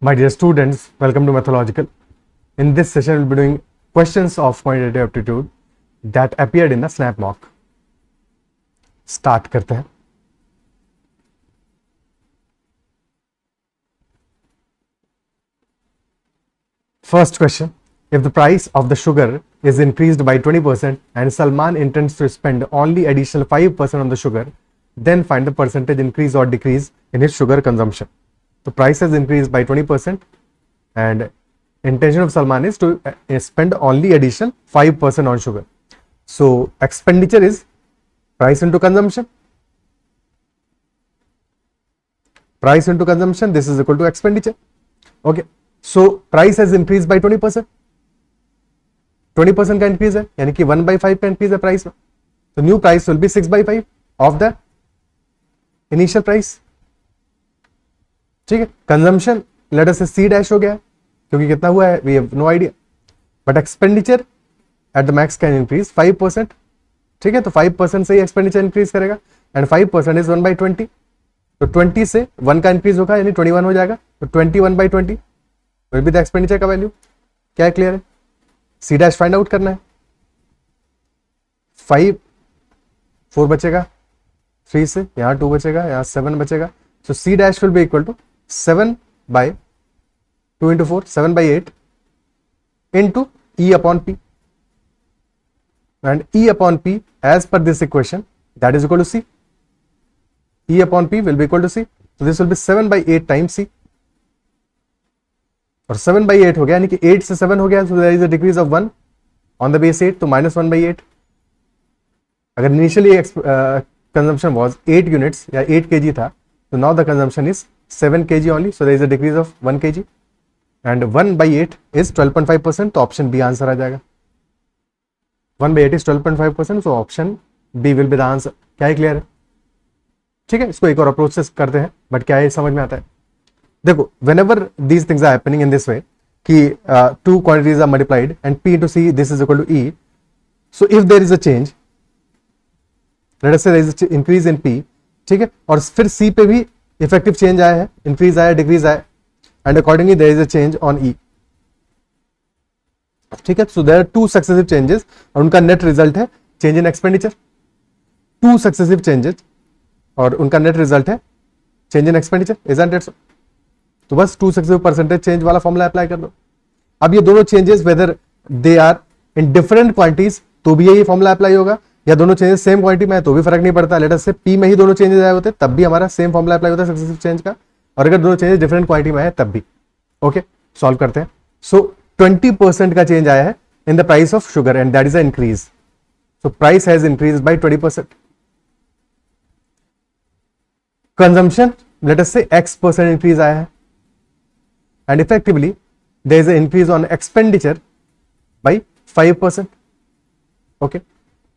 My dear students, welcome to Methodological. In this session, we'll be doing questions of quantitative aptitude that appeared in the snap mock. Start करते हैं. First question: if the price of the sugar is increased by 20% and Salman intends to spend only additional 5% on the sugar, then find the percentage increase or decrease in his sugar consumption. The price has increased by 20% and intention of Salman is to spend only additional 5% on sugar. So expenditure is price into consumption. Price into consumption, this is equal to expenditure. Okay. So price has increased by 20%. 20% का increase है, यानी कि 1/5 का increase है price में. So new price will be 6/5 of the initial price. ठीक है. Consumption let us से सी डैश हो गया है, क्योंकि कितना हुआ है we have no idea, but expenditure at the max can increase 5%. ठीक है, तो 5% से ही एक्सपेंडिचर इंक्रीज करेगा एंड 5% इज 1/20. तो 20 से 1 का इंक्रीज होगा यानी 21 हो जाएगा. तो 21/20 विल बी द एक्सपेंडिचर का वैल्यू. क्या क्लियर है? सी डैश फाइंड आउट करना है. 4 बचेगा 3 से, यहाँ 2 बचेगा, यहाँ 7 बचेगा. So c dash will be equal to 7/2 into 4, 7/8 into E upon P. And E upon P as per this equation, that is equal to C. E upon P will be equal to C. So this will be 7/8 times C. और 7/8 हो गया, यानी कि 8 से 7 हो गया. So there is a decrease of 1 on the base 8, तो -1/8. अगर इनिशियली consumption was 8 units या 8 kg था, so now the consumption is 7 kg only. So there is a decrease of 1 kg and 1/8 is 12.5%. तो ऑप्शन बी आंसर आ जाएगा. 1/8 is 12.5%. so option B will be the answer. क्या है? Clear है? ठीक है, इसको एक और अप्रोच से करते हैं, बट क्या है समझ में आता है. देखो, whenever these things are happening in this way कि two quantities are multiplied and P into C this is equal to E. So if there is a change, let us say there is an increase in P, ठीक है, और फिर C पे भी effective change आया है, increase आया, decrease आया, and accordingly there is a change on e. ठीक है, so there are 2 successive changes और उनका नेट रिजल्ट है change in expenditure. 2 successive changes और उनका नेट रिजल्ट है change in expenditure. Isn't it? तो बस 2 सक्सेसिव परसेंटेज चेंज वाला फॉर्मूला अप्लाई कर दो. अब ये दोनों changes whether they are in different quantities तो भी यही फॉर्मूला अप्लाई होगा, या दोनों चेंजेस सेम क्वांटिटी में है तो भी फर्क नहीं पड़ता. लेट अस से पी में ही दोनों चेंजेस आए होते तब भी हमारा सेम फॉर्मूला अप्लाई होता है सक्सेसिव चेंज का, और अगर दोनों चेंजेस डिफरेंट क्वांटिटी में है तब भी. ओके, सॉल्व करते हैं. सो 20% का चेंज आया है in the price of sugar and that is a increase. So price has increase by 20%. Consumption let us say X% increase आया है and effectively there is a increase on expenditure by 5%. Okay,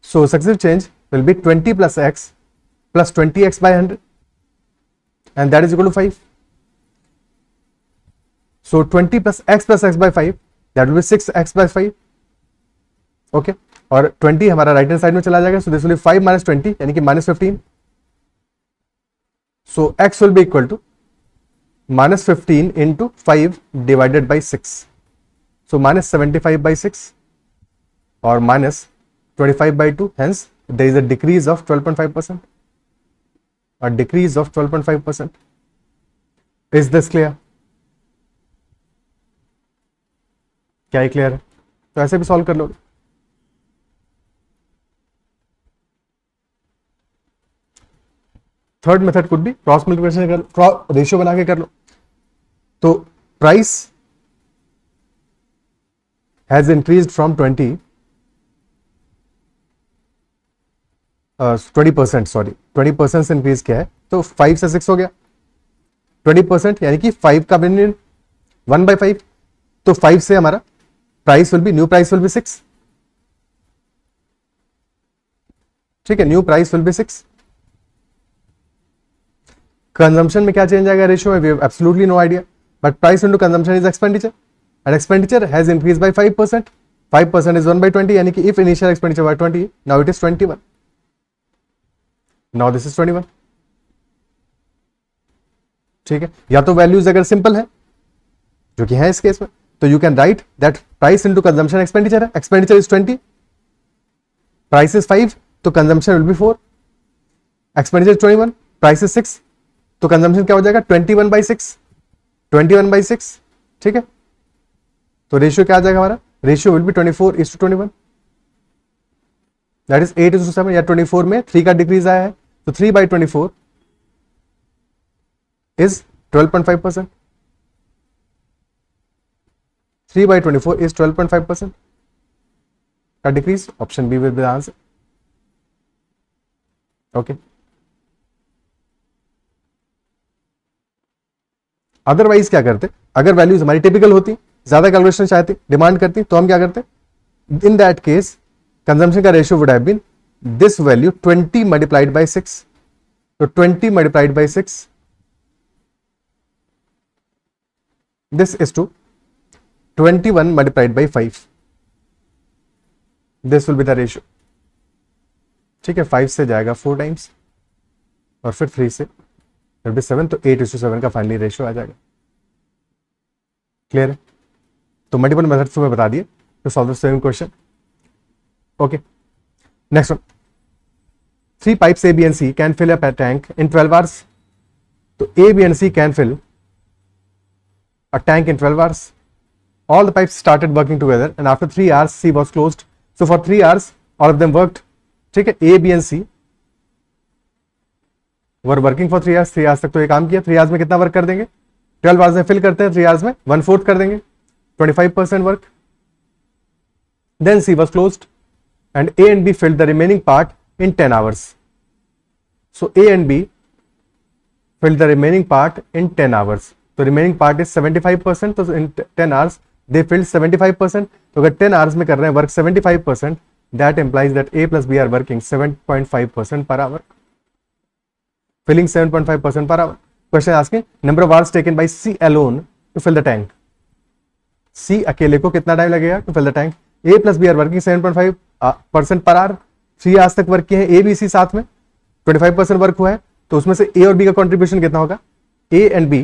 so successive change will be 20 plus X plus 20X by 100 and that is equal to 5. So 20 plus X by 5 that will be 6X by 5. Okay, और 20 हमारा right hand side में चला जाएगा. So this will be 5 minus 20 यानी कि -15. So X will be equal to -15 into 5 divided by 6. So -75/6 or -25/2. Hence there is a decrease of 12.5%. A decrease of 12.5%. Is this clear? क्या ही clear है? तो ऐसे भी सॉल्व कर लो. थर्ड मेथड कुड भी क्रॉस मल्टीप्लिकेशन कर लो, क्रॉस रेशियो बना के कर लो. तो price has increased from 20% sorry 20% से इंक्रीज किया है, तो 5 से 6 हो गया. 20% यानी कि 5 का वैल्यू 1/5. तो 5 से हमारा price will be, new price will be 6. ठीक है, new price will be 6. Consumption में क्या चेंज आएगा रेशियो में? We have absolutely no idea, but price into consumption is expenditure and expenditure has increase by 5%. 5% is 1/20 यानी कि if initial expenditure by 20 now it is 21. Now this is 21. ठीक है, या तो वैल्यूज अगर सिंपल है जो कि है इस केस में। तो you can write that price into consumption expenditure है, एक्सपेंडिचर इज 20, प्राइस इज 5, तो consumption will be 4, expenditure 21, price is 6, तो कंजम्पशन क्या हो जाएगा 21/6, 21/6, ठीक है। तो रेशियो क्या आ जाएगा हमारा, ratio will B 24:21, that is 8:7, या 24 में 3 का डिक्रीज आया है, तो 3/24 इज 12.5%, 3/24 इज 12.5% का decrease, option B will be the answer. Okay, otherwise क्या करते, अगर वैल्यूज हमारी टिपिकल होती, ज्यादा कैलकुलेशन चाहते, डिमांड करती, तो हम क्या करते, इन दैट केस कंजम्पशन का ratio would have been this value 20 multiplied by 6, तो 20 multiplied by 6 this is to 21 multiplied by 5, this will be the ratio, ठीक है। 5 से जाएगा 4 टाइम्स और फिर 3 से 7, तो 8:7 का फाइनली रेशियो आ जाएगा। क्लियर है, तो मल्टीपल मेथड्स में बता दिए to solve the same question. Okay, next one, 3 pipes A, B and C can fill up a tank in 12 hours, तो A, B and C can fill a tank in 12 hours. All the pipes started working together and after 3 hours C was closed. So for 3 hours all of them worked, ठीक है। A, B and C were working for 3 hours, 3 hours तक तो ये काम किया। 3 hours में कितना work कर देंगे, 12 hours में फिल करते हैं, 3 hours में 1/4 कर देंगे, 25% work. Then C was closed and A and B filled the remaining part in 10 hours. So A and B filled the remaining part in 10 hours. तो remaining part is 75%, तो in 10 hours they filled 75%. तो अगर 10 hours में कर रहे हैं work 75%, that implies that A plus B are working 7.5% per hour. Filling 7.5% per hour. Question asking number of hours taken by C alone to fill the tank. C अकेले को कितना time लगेगा to fill the tank? A plus B are working 7.5% per hour. 3 hours तक work किए हैं A, B, C साथ में, 25% work हुआ है, तो उसमें से A और B का कंट्रीब्यूशन कितना होगा? A and B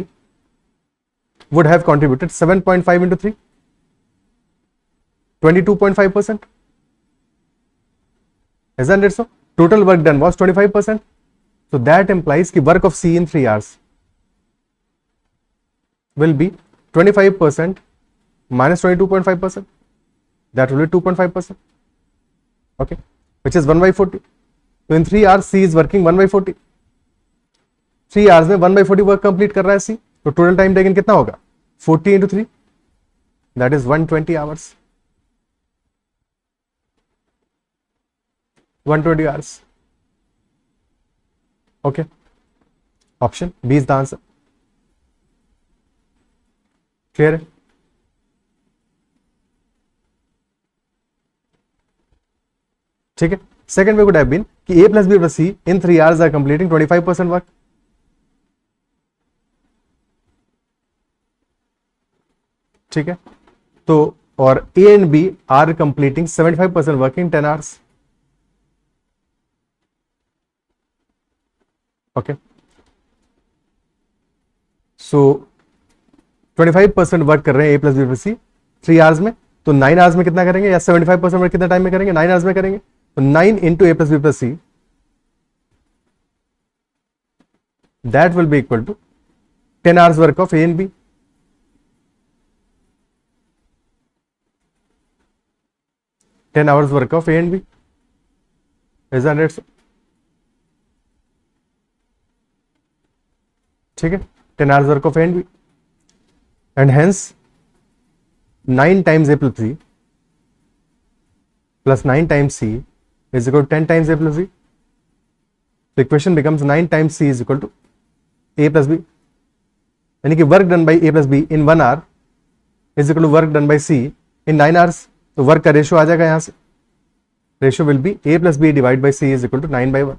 would have contributed 7.5 into 3, 22.5%. Isn't it so? Total work done was 25%. So that implies कि work of C in 3 hours will be 25% minus 22.5%. That will be 2.5%. Okay, which is 1/40. So in 3 hours C is working 1/40. 3 hours में 1/40 work complete कर रहा है C, तो total time taken कितना होगा? 40 into 3, that is 120 hours. 120 hours. Okay, option B is the answer. Clear है? ठीक है। Second way would have been कि A plus B plus C in 3 hours are completing 25% work. ठीक है, तो और A and B are completing 75% work in 10 hours. Okay, so 25% work कर रहे हैं A plus B plus C 3 hours में, तो 9 hours में कितना करेंगे, या 75% वर्क कितना टाइम में करेंगे? 9 hours में करेंगे, तो 9 into A plus B plus C, that will be equal to 10 hours work of A and B. 10 hours work of A and B. Isn't it so? ठीक है, 10 hours work of A and B, and hence 9 times A plus B plus 9 times C is equal to 10 times A plus B. The equation becomes 9 times C is equal to A plus B. यानी कि work done by A plus B in 1 hour is equal to work done by C in 9 hours. तो work का ratio आ जाएगा यहां से, ratio will B A plus B divide by C is equal to 9/1.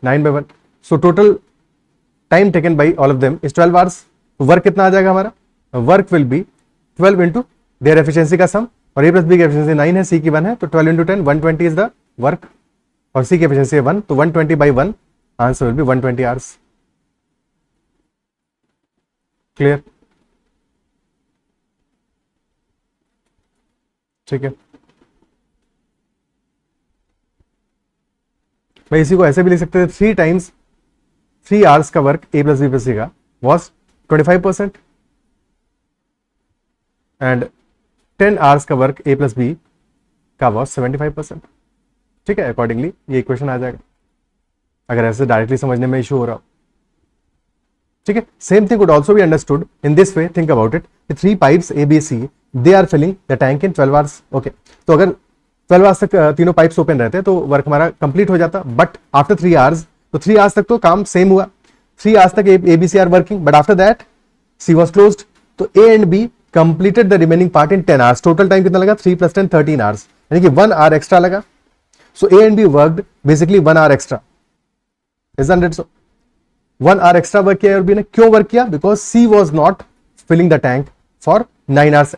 9/1. So total time taken by all of them is 12 hours. Work कितना आ जाएगा हमारा? Work will be 12 into their efficiency का sum, और A plus B की efficiency 9 है, C की 1 है, तो 12 इंटू 10 120 इज द वर्क, और C की एफिशिएंसी है 1, तो 120/1, answer will be 120 hours. Clear? ठीक है भाई, इसी को ऐसे भी लिख सकते थे, 3 टाइम्स 3 आवर्स का वर्क ए प्लस बी प्लस सी का वॉज 25% एंड 10 आवर्स का वर्क ए प्लस बी का वॉज 75%। ठीक है, अकॉर्डिंगली ये इक्वेशन आ जाएगा अगर ऐसे डायरेक्टली समझने में इशू हो रहा हो। ठीक है, same thing could also be understood in this way, think about it, 3 pipes A B C they are filling the tank in 12 hours. Okay, तो अगर 12 आवर्स तक तीनों पाइप्स ओपन रहते तो वर्क हमारा कंप्लीट हो जाता, बट आफ्टर 3 आवर्स, तो 3 आवर्स तक तो काम सेम हुआ, 3 आवर्स तक A B C are working, but after that C was closed, तो A and B completed the remaining part in 10 hours. Total time कितना लगा? 3 + 10 13 आवर्स, यानी कि 1 आवर एक्स्ट्रा लगा। So A and B worked basically 1 hour extra, isn't it so? 1 hour extra work किया और B ने, क्यों वर्क किया? Because C was not filling the tank for 9 hours.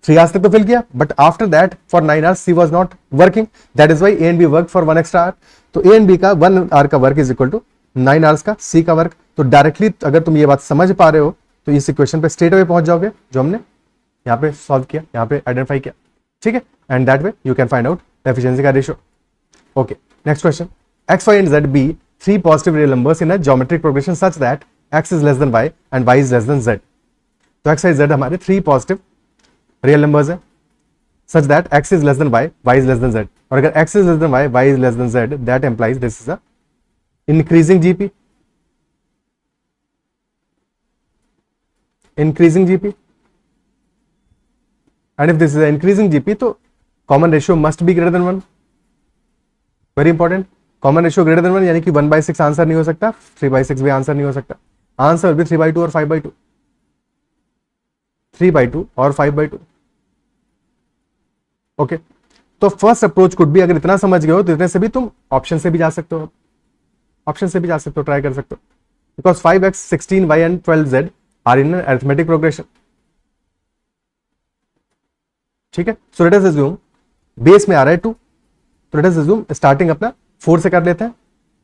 3 hours तक तो फिल किया, but after that for 9 hours C was not working, that is why A and B work for 1 extra hour. तो A and B का 1 our का work is equal to 9 hours का C का work. तो directly अगर तुम ये बात समझ पा रहे हो तो इस इक्वेशन पे स्ट्रेट अवे पहुंच जाओगे जो हमने यहाँ पे सॉल्व किया, यहाँ पे आइडेंटिफाई किया। ठीक है, and that way you can find out efficiency का ratio. Okay, next question, x, y and z be 3 positive real numbers in a geometric progression such that x is less than y and y is less than z। तो x, y, z हमारे 3 positive real numbers हैं such that x is less than y, y is less than z। और अगर x is less than y, y is less than z, that implies this is a increasing GP, increasing GP, and if this is an increasing GP, तो common ratio must be greater than 1। Very important, common ratio greater than 1, यानी कि 1/6 answer नहीं हो सकता, 3/6 भी answer नहीं हो सकता। आंसर विल बी 3/2 और 5/2, 3/2 और 5/2। ओके, तो फर्स्ट अप्रोच कुड भी, अगर इतना समझ गए हो तो इतने से भी तुम ऑप्शन से भी जा सकते हो, ऑप्शन से भी जा सकते हो, ट्राई कर सकते हो, because 5x 16y and 12z are in arithmetic progression. ठीक है, so let us assume base में आ रहा है 2, तो लेट अस अज्यूम स्टार्टिंग अपना 4 से कर लेते हैं,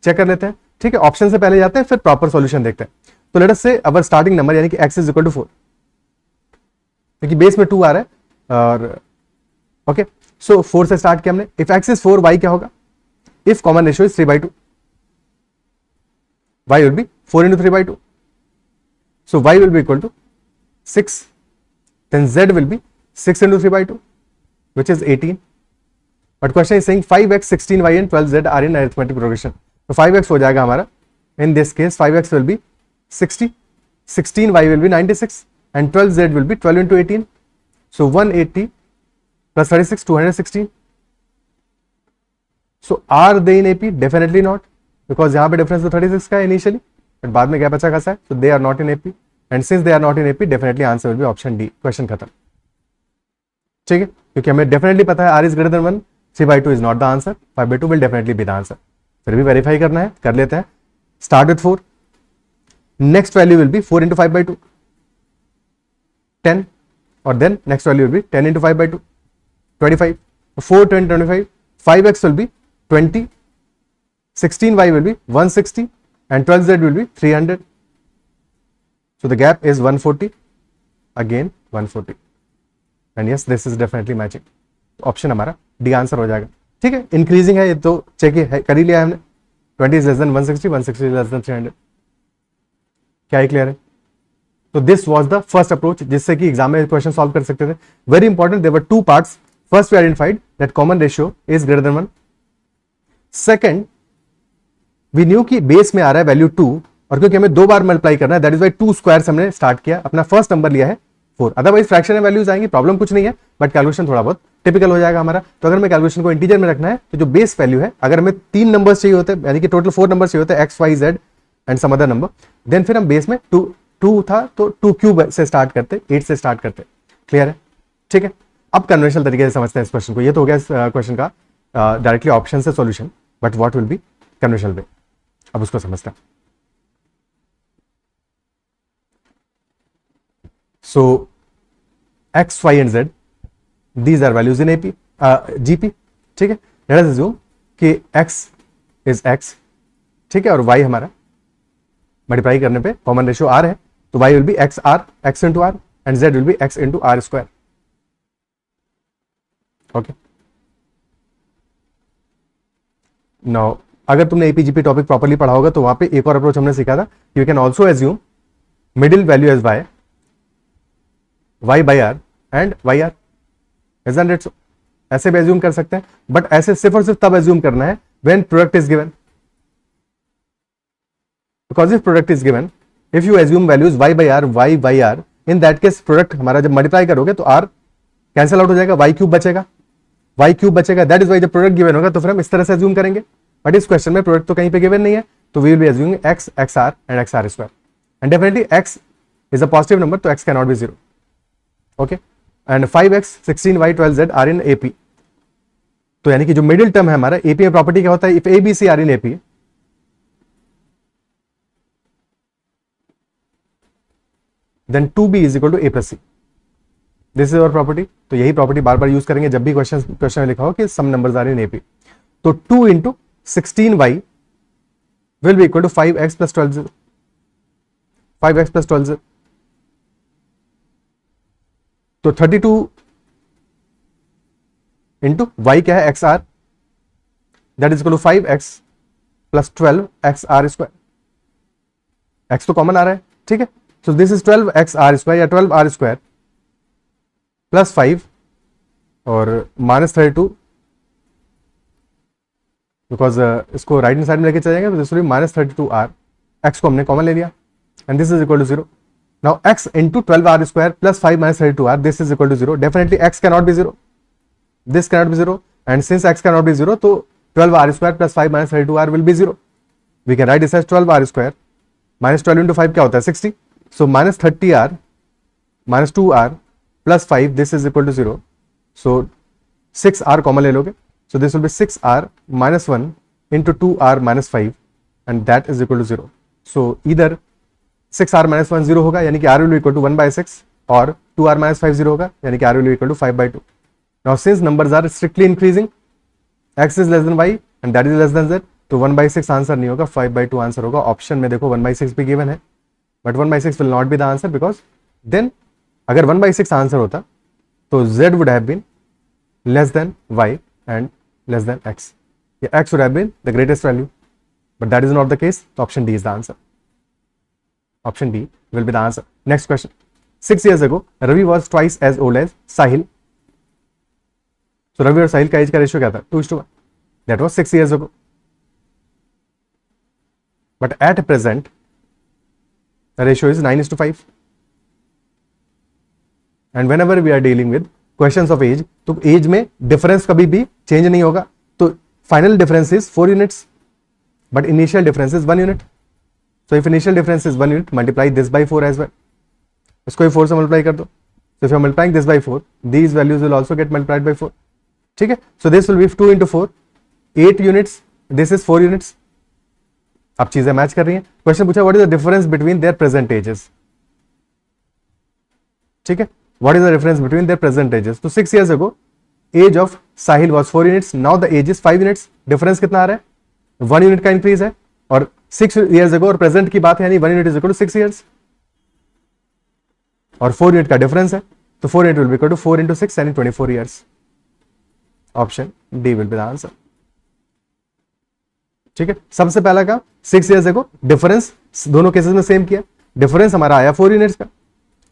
चेक कर लेते हैं। ठीक है, ऑप्शन से पहले जाते हैं, फिर प्रॉपर सॉल्यूशन देखते हैं। तो लेट अस से अवर स्टार्टिंग नंबर यानी कि x इज इक्वल टू 4, क्योंकि बेस में 2 आ रहा है। और ओके, सो 4 से स्टार्ट किया हमने। इफ x इज 4, y क्या होगा? If common ratio is 3/2, y will be 4 into 3/2, so y will be equal to 6, then z will be 6 into 3/2, which is 18। But question is saying 5x 16y and 12z are in arithmetic progression, तो 5x हो जाएगा हमारा, in this case 5x will be 60, 16y will be 96 and 12z will be 12 into 18, so 180 plus 36 216। so are they in AP? definitely not, because यहाँ पे difference तो 36 का है initially, but बाद में गैप अच्छा खासा है, so they are not in AP, and since they are not in AP definitely answer will be option D। Question खत्म। ठीक है, क्योंकि हमें डेफिनेटली पता है r is greater than 1, 3/2 is not the answer, 5/2 will definitely be the answer। फिर भी verify करना है, कर लेते हैं। Start with 4, next value will be 4 into 5/2, 10, और then next value will be 10 into 5/2, 25, 4 10 25, 5x will be 20, 16y will be 160 and 12z will be 300, so the gap is 140, again 140, and yes this is definitely matching। Option हमारा D answer हो जाएगा। ठीक है, increasing है ये तो check है, कर ही लिया है हमने। 20 is less than 160, 160 is less than 300। क्या ही क्लियर है? तो this was the first approach जिससे कि एग्जाम में क्वेश्चन सॉल्व कर सकते थे। Very important, there were 2 parts. First we identified that common ratio is greater than 1। Second, we knew कि बेस में आ रहा है वैल्यू 2, और क्योंकि हमें 2 बार मल्टीप्लाई करना है, दैट इज वाई 2 स्क्वायर हमने स्टार्ट किया। अपना फर्स्ट नंबर लिया है 4, अदरवाइज फ्रैक्शन वैल्यूज आएंगी, प्रॉब्लम कुछ नहीं है, बट कैलकुलेशन थोड़ा बहुत टिपिकल हो जाएगा हमारा। तो अगर मैं कैलकुलेशन को इंटीजर में रखना है तो जो बेस वैल्यू है, अगर हमें 3 नंबर्स चाहिए होते हैं, यानी कि टोटल 4 नंबर्स चाहिए होते हैं, x y z and some other number, then फिर हम बेस में 2 था तो 2 क्यूब से स्टार्ट करते, 8 से स्टार्ट करते। क्लियर है? ठीक है, अब कन्वेंशनल तरीके से समझते हैं इस क्वेश्चन को। ये तो हो गया इस क्वेश्चन का डायरेक्टली ऑप्शन से solution, but what will be conventional way, अब उसको समझते हैं। सो x, y and z, these are values in AP, GP। ठीक है, let us assume कि x is x, ठीक है, और y हमारा मल्टीप्लाई करने पे कॉमन रेशियो r है, तो y will be x r, x into r, and z will be x into r square. Okay, now अगर तुमने एपीजीपी टॉपिक प्रॉपर्ली पढ़ा होगा तो वहां पे एक और अप्रोच हमने सीखा था, you can also assume middle value as y, y by r and y r. Isn't it so? ऐसे भी एज्यूम कर सकते हैं, बट ऐसे सिर्फ और सिर्फ तब एज्यूम करना है when product is given. Because if product is given, if you assume values y by r, y by r, in that case product हमारा जब मल्टीप्लाई करोगे तो r कैंसिल आउट हो जाएगा, y क्यूब बचेगा, y क्यूब बचेगा. That is Y जब product given होगा तो फिर हम इस तरह से एज्यूम करेंगे. बट इस क्वेश्चन में प्रोडक्ट तो कहीं पे गिवन नहीं है, तो we will be assuming x, x r and x r square. And definitely x is a positive number, तो x can not be 0. Okay, and 5x, 16y, 12z are in AP. तो यानी कि जो middle term है हमारा AP में property क्या होता है, if ABC are in AP, then 2b is equal to a plus c. This is our property. तो यही प्रॉपर्टी बार बार यूज करेंगे जब भी क्वेश्चन में लिखा हो कि some numbers are in AP. तो 2 into 16y will be equal to 5x plus 12z, 5x plus 12z. तो 32 इंटू y क्या है, x r, that is equal to 5x plus 12x r square. x तो common आ रहा है, ठीक है. So this is 12x r square या 12 आर स्क्वायर प्लस 5 और माइनस 32, बिकॉज इसको राइट हैंड साइड में लेके चले जाएंगे तो this will be minus 32r. x को हमने कॉमन ले लिया and this is equal to 0. Now x into 12r square plus 5 minus 32r, this is equal to 0. Definitely x can not be 0, this cannot be 0, and since x cannot be 0, तो 12r square plus 5 minus 32r will be 0. We can write this as 12r square minus 12 into 5 क्या होता है, 60. So minus 30r minus 2r plus 5, this is equal to 0. So 6r common ले लोगे, so this will be 6r minus 1 into 2r minus 5 and that is equal to 0. So either 6r minus 1 0 होगा यानी कि r will be equal to 1 by 6 और 2r minus 5 0 होगा यानी कि r will be equal to 5 by 2. Now since numbers are strictly increasing, x is less than y and that is less than z, तो 1 by 6 answer नहीं होगा, 5 by 2 answer होगा. Option में देखो 1 by 6 भी गिवन है, but 1 by 6 will not be the answer because then अगर 1 by 6 answer होता तो z would have been less than y and less than x. Yeah, x would have been the greatest value, but that is not the case. So option D is the answer. Option D will be the answer. Next question. 6 years ago, Ravi was twice as old as Sahil. So Ravi और साहिल का as का ratio क्या था, 2:1. That was 6 years ago. But at present the ratio is 9:5. And whenever we are dealing with questions of age, तो age में difference कभी भी change नहीं होगा. तो final difference is 4 units, but initial difference is 1 unit. So if initial difference is 1 unit, multiply this by 4 as well. इसको भी 4 से मल्टीप्लाई कर दो. So if you are multiplying this by 4, these values will also get multiplied by 4. ठीक है. So this will be 2 into 4, 8 units. This is 4 units. अब चीजें match कर रही हैं. क्वेश्चन पूछा what is the difference between their present ages. ठीक है. What is the difference between their present ages. तो 6 years ago age of Sahil was 4 units. Now the age is 5 units. Difference कितना आ रहा है, 1 unit का इंक्रीज है. और 6 years ago और प्रेजेंट की बात है, यानी 1 unit is equal to 6 years और 4 unit का डिफरेंस है. तो 4 unit will be equal to 4 into 6 यानी 24 years. Option D will be the answer. ठीक है. सबसे पहला काम 6 years ago, डिफरेंस दोनों केसेस में सेम किया. डिफरेंस हमारा आया 4 units का.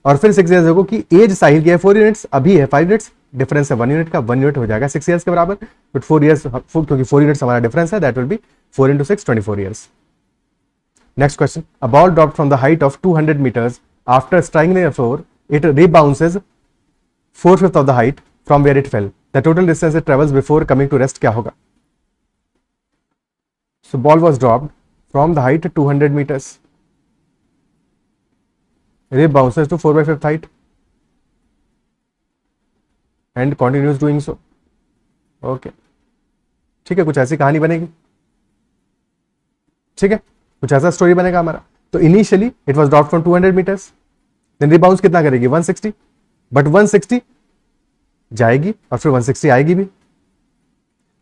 और फिर 6 years ago की एज साहिल की है 4 units, अभी है 5 units. डिफरेंस है 1 unit का. 1 unit हो जाएगा 6 years के बराबर. बट 4 years क्योंकि 4 units हमारा डिफरेंस है, that will be 4 into 6, 24 years. Next question. A ball dropped from the height of 200 meters. After striking the floor, it rebounces 4/5 of the height from where it fell. The total distance it travels before coming to rest क्या होगा. So ball was dropped from the height 200 meters. Rebounces to 4/5 height and continues doing so. Okay. ठीक है. कुछ ऐसी कहानी बनेगी. ठीक है. कुछ ऐसा स्टोरी बनेगा हमारा. तो initially it was dropped from 200 meters, then rebounce कितना करेगी 160, बट 160 जाएगी और फिर 160 आएगी भी.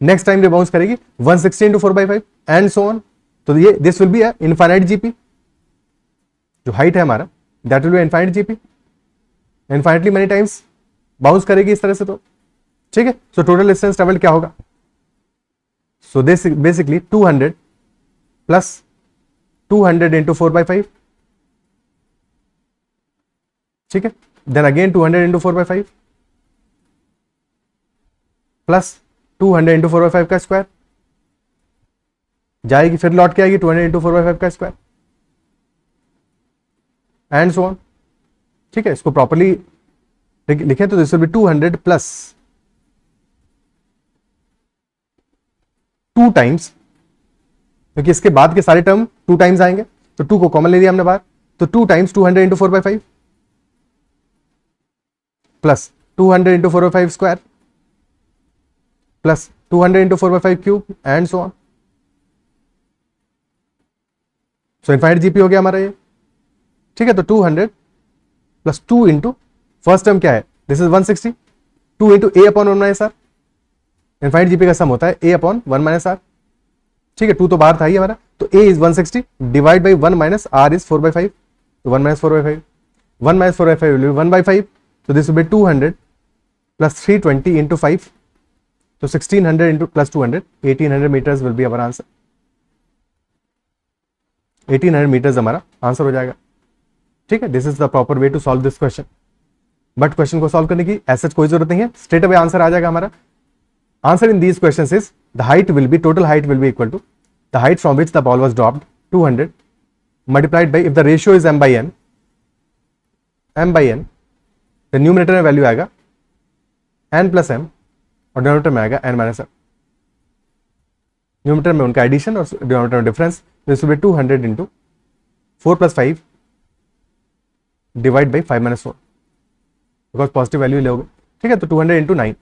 नेक्स्ट टाइम रिबाउंस करेगी 160 into 4/5 एंड सो ऑन. तो ये this will B infinite GP. जो हाइट है हमारा that will B infinite GP, infinitely many times bounce करेगी इस तरह से। तो ठीक है, सो टोटल डिस्टेंस ट्रेवल क्या होगा? So this basically 200 plus 200 into 4/5, ठीक है, then again 200 into 4/5 plus 200 into 4/5 का स्क्वायर जाएगी, फिर लौट के आएगी 200 इंटू 4/5 का स्क्वायर एंड सो ऑन। ठीक है, इसको प्रॉपर्ली लिखें तो this will be 200 plus 2 times, क्योंकि इसके बाद के सारे टर्म 2 टाइम्स आएंगे, तो 2 को कॉमन ले लिया हमने बाहर, तो 2 times 200 into 4/5 plus 200 into 4/5 square plus 200 into 4/5 cube and so on. So infinite GP हो गया हमारा ये। ठीक है, तो 200 प्लस 2 इंटू फर्स्ट टर्म क्या है, this is 160, 2 into a upon 1 minus r, infinite GP का सम होता है ए अपॉन 1 माइनस आर। ठीक है, 2 तो बाहर था ही हमारा, तो a is 160 divide by 1 minus r is 4/5, तो 1 minus 4/5, 1 minus 4/5 will be 1/5, so this will be 200 plus 320 into 5, so 1600 into plus 200, 1800 meters will be our answer, 1800 meters हमारा आंसर हो जाएगा। ठीक है, this is the proper way to solve this question. But question को solve करने की ऐसा कोई जरूरत नहीं है, स्ट्रेट अवे आंसर आ जाएगा हमारा। Answer in these questions is the height will be, total height will be equal to the height from which the ball was dropped 200 multiplied by, if the ratio is m by n, तो numerator में value आएगा n plus m और denominator में आएगा n minus m। Numerator में उनका addition और denominator में difference, this will be 200 into 4 plus 5 divide by 5 minus 4, because positive value लोगे। ठीक है, तो 200 into 9,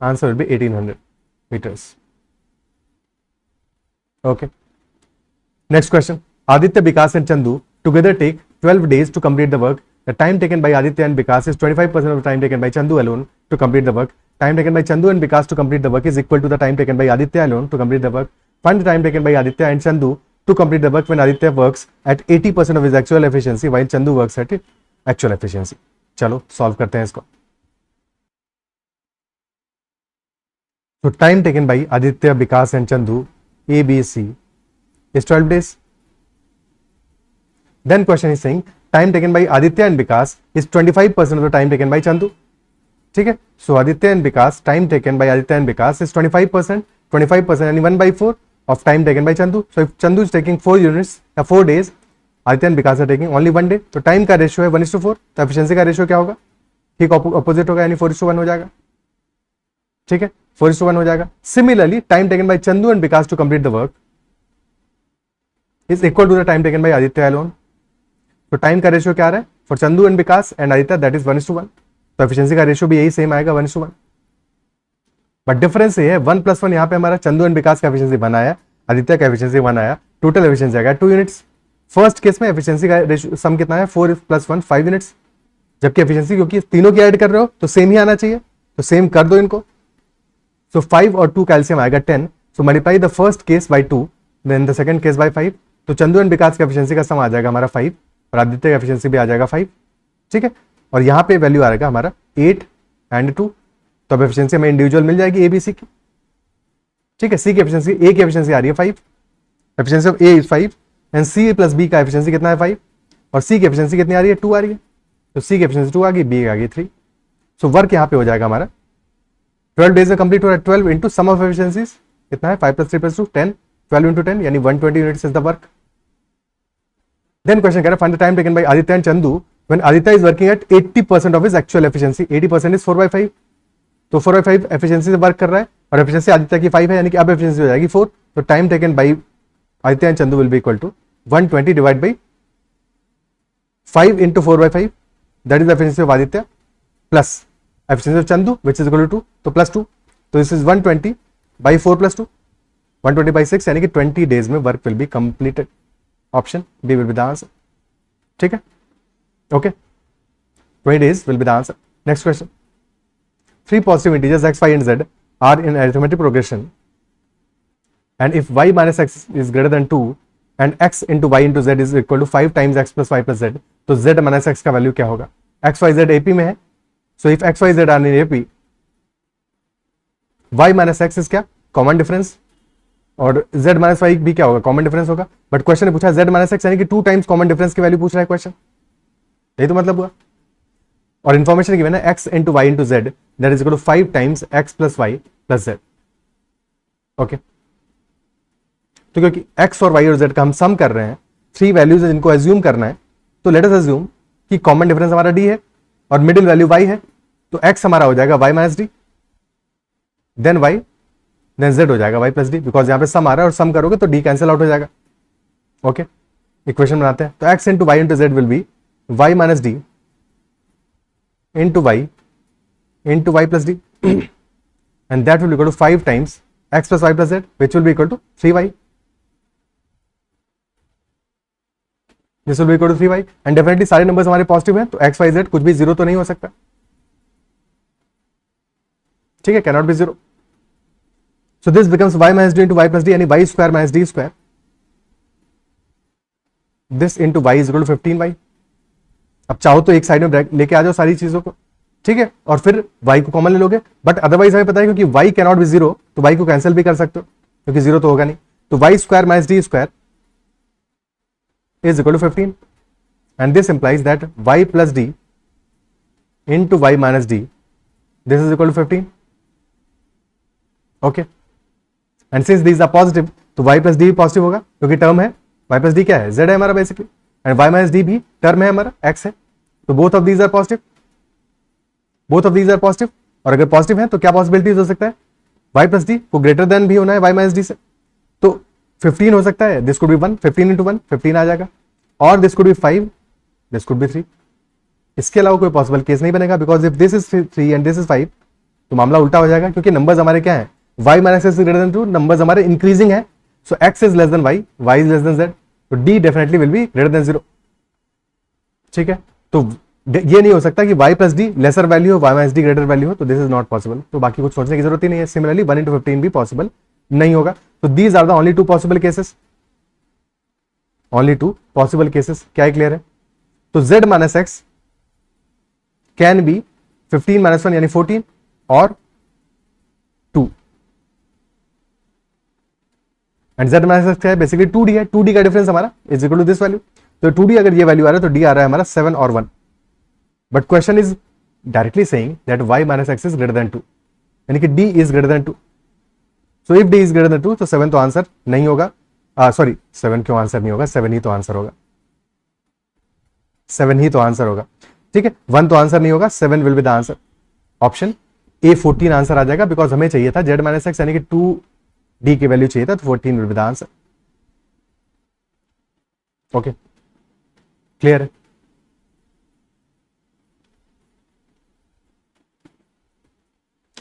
answer will be 1800 metres. Okay, next question, Aditya, Vikas and Chandu together take 12 days to complete the work. The time taken by Aditya and Vikas is 25% of the time taken by Chandu alone to complete the work. Time taken by Chandu and Vikas to complete the work is equal to the time taken by Aditya alone to complete the work. Find the time taken by Aditya and Chandu to complete the work when Aditya works at 80% of his actual efficiency while Chandu works at actual efficiency. चलो solve करते हैं इसको। So time taken by Aditya, Vikas and Chandu A, B, C is 12 days. Then question is saying time taken by Aditya and Vikas is 25% of the time taken by Chandu. ठीक है, so Aditya and Vikas, time taken by Aditya and Vikas is 25%, 25% and 1/4 of time taken by Chandu. So if Chandu is taking 4 units या 4 days, Aditya and Vikas are taking only 1 day, तो time का ratio है 1:4, तो efficiency का ratio क्या होगा? ठीक opposite होगा, यानी 4:1 हो जाएगा। ठीक है, 4:1 हो जाएगा। Similarly time taken by Chandu and Vikas to complete the work is equal to the time taken by Aditya alone. तो टाइम का रेशियो क्या आ रहा है for Chandu and Vikas and Aditya, that is 1:1, तो एफिशिएंसी का रेशियो भी यही सेम आएगा 1:1। बट डिफरेंस ये है 1 + 1 यहाँ पे हमारा चंदू एंड विकास का एफिशिएंसी 1 आया, आदित्य का एफिशिएंसी 1 आया, टोटल एफिशिएंसी आएगा 2 यूनिट्स। फर्स्ट केस में एफिशिएंसी का रेशियो सम कितना है 4 + 1 5 यूनिट्स, जबकि एफिशिएंसी क्योंकि तीनों की ऐड कर रहे हो तो सेम ही आना चाहिए, तो सेम कर दो इनको। सो 5 और 2 कैल्शियम आएगा 10, so multiply the first case by 2 then the second case by 5, तो चंदू एंड विकास का एफिशिएंसी का सम आ जाएगा हमारा 5 और आदित्य का एफिशिएंसी भी आ जाएगा 5। ठीक है, और यहाँ पे वैल्यू आएगा हमारा 8 एंड 2, तो अब एफिशिएंसी हमें इंडिविजुअल मिल जाएगी एबीसी की। ठीक है, सी की एफिशिएंसी, ए की एफिशिएंसी आ रही है 5, efficiency of A is 5 and C + B का एफिशिएंसी कितना है 5 और सी की एफिशिएंसी कितनी आ रही है 2 आ रही है, तो सी की एफिशिएंसी 2 आ गई, बी आ गई 3। सो वर्क यहाँ पे हो जाएगा हमारा 12 डेज में कंप्लीट हो रहा है। 12 इंटू सम ऑफ एफिशिएंसीज कितना है 5 + 3 + 2 10, 12 इंटू 10 यानी 120 units is the work. Then question कह रहा है find the time taken by Aditya and Chandu when Aditya is working at 80% of his actual efficiency, 80% is 4/5, तो 4/5 एफिशिएंसी से वर्क कर रहा है और एफिशिएंसी आदित्य की 5 है, यानी कि अब एफिशिएंसी हो जाएगी 4, तो time taken by Aditya and Chandu will be equal to 120 divide by 5 into 4/5, that is the efficiency of Aditya plus efficiency of Chandu which is equal to 2, तो +2, तो दिस इज 120 बाय 4 + 2, 120 बाय 6, यानी कि 20 डेज में work will be completed. Option B will be the answer. ठीक है, okay, 20 days will be the answer. Next question, 3 positive integers x, y and z are in arithmetic progression and if y - x is greater than 2 and x into y into z is equal to 5 times x plus y plus z, तो z minus x का value क्या होगा? x y z AP में है, so if x y z are in AP, y minus x is क्या? Common difference, और z minus y भी क्या होगा? कॉमन डिफरेंस होगा। बट क्वेश्चन ने पूछा z माइनस x, यानी कि 2 टाइम्स कॉमन डिफरेंस की वैल्यू पूछ रहा है क्वेश्चन, यही तो मतलब हुआ। और इन्फॉर्मेशन गिवन है x into y into z that is equal to 5 times x plus y plus z. Okay, तो क्योंकि x और y और z का हम सम कर रहे हैं, 3 वैल्यूज जिनको एज्यूम करना है, तो लेट अस एज्यूम कि कॉमन डिफरेंस हमारा d है और मिडिल वैल्यू y है, तो x हमारा हो जाएगा y minus d, then y, then z हो जाएगा y प्लस डी, बिकॉज यहां पे सम आ रहा है और सम करोगे तो d कैंसिल आउट हो जाएगा। ओके, इक्वेशन बनाते हैं, तो x into y into z will be y minus d into y plus d, and that will equal to 5 times x plus y plus z which will be equal to 3y, this will be equal to 3y, and definitely सारे numbers हमारे positive हैं, तो x y z कुछ भी zero तो नहीं हो सकता, ठीक है, cannot be zero. So this becomes y minus d into y plus d, यानी y square minus d square, this into y is equal to 15y। अब चाहो तो एक साइड में लेके आ जाओ सारी चीजों को, ठीक है, और फिर y को कॉमन ले लोगे, बट अदरवाइज हमें पता है क्योंकि y कैनॉट बी जीरो, तो y को कैंसिल भी कर सकते हो क्योंकि जीरो तो होगा नहीं, तो y square minus d square is equal to 15, and this implies that y plus d into y minus d, this is equal to 15. Okay, and since these are positive, तो y plus d भी positive होगा क्योंकि term है, y plus d क्या है? z है हमारा basically, and y minus d भी टर्म है हमारा, x है, तो both of these are positive, both of these are positive, और अगर पॉजिटिव है तो क्या पॉसिबिलिटीज हो सकता है? y plus d को ग्रेटर देन भी होना है y minus d से, तो 15 हो सकता है, दिस कुड बी 1, 15 इंटू 1 15 आ जाएगा, और this could be 5, this could be 3, इसके अलावा कोई पॉसिबल केस नहीं बनेगा, because if this is 3 and this is 5 तो मामला उल्टा हो जाएगा, क्योंकि नंबर्स हमारे क्या है? y minus x greater than 2, numbers हमारे इंक्रीजिंग है, सो x is less than y, y is less than z, तो d definitely will be greater than 0, ठीक है, तो ये नहीं हो सकता कि y plus d lesser value हो, y minus d greater value हो, तो दिस इज नॉट पॉसिबल, तो बाकी कुछ सोचने की जरूरत ही नहीं है। सिमिलरली 1 इंटू 15 भी पॉसिबल नहीं होगा, तो these are the only 2 possible cases, only 2 possible cases, क्या है? क्लियर है? तो z minus x can be 15 minus 1 यानी 14 और 2, एंड z माइनस एक्स क्या है? बेसिकली 2d है, 2d का डिफरेंस हमारा is equal to this value, तो 2d अगर ये वैल्यू आ रहा है तो d आ रहा है हमारा 7 और 1, but question is directly saying that y minus x is greater then 2, यानी कि d is greater then 2, so if d is greater then 2 तो 7 तो आंसर नहीं होगा, सॉरी 7 क्यों आंसर नहीं होगा? 7 ही तो आंसर होगा, 7 ही तो आंसर होगा, ठीक है, 1 तो आंसर नहीं होगा, 7 will be the answer, option A 14 answer आ जाएगा, बिकॉज हमें चाहिए था z माइनस एक्स यानी कि 2d की वैल्यू चाहिए था, तो 14 will be the answer. Okay, clear है?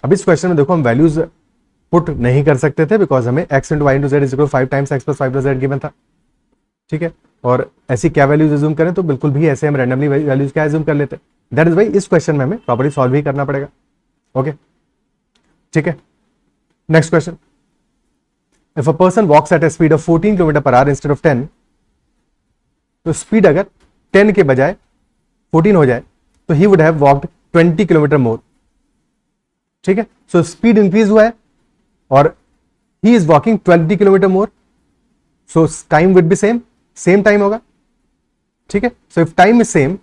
अब इस क्वेश्चन में देखो हम वैल्यूज पुट नहीं कर सकते थे, बिकॉज हमें x into y into z is equal 5 times x plus y plus z given था, ठीक है, और ऐसी क्या वैल्यूज एज्यूम करें? तो बिल्कुल भी ऐसे हम रैंडमली वैल्यूज क्या एज्यूम कर लेते हैं, दैट इज वाई इस क्वेश्चन में हमें प्रॉपर्ली सॉल्व ही करना पड़ेगा। ओके, ठीक है, next question, if a person walks at a speed of 14 kilometre per hour instead of 10, तो स्पीड अगर 10 के बजाय 14 हो जाए तो he would have walked 20 kilometre more, ठीक है, सो स्पीड इंक्रीज हुआ है और he is walking 20 kilometre more, so time would be same time होगा, ठीक है, so if time is same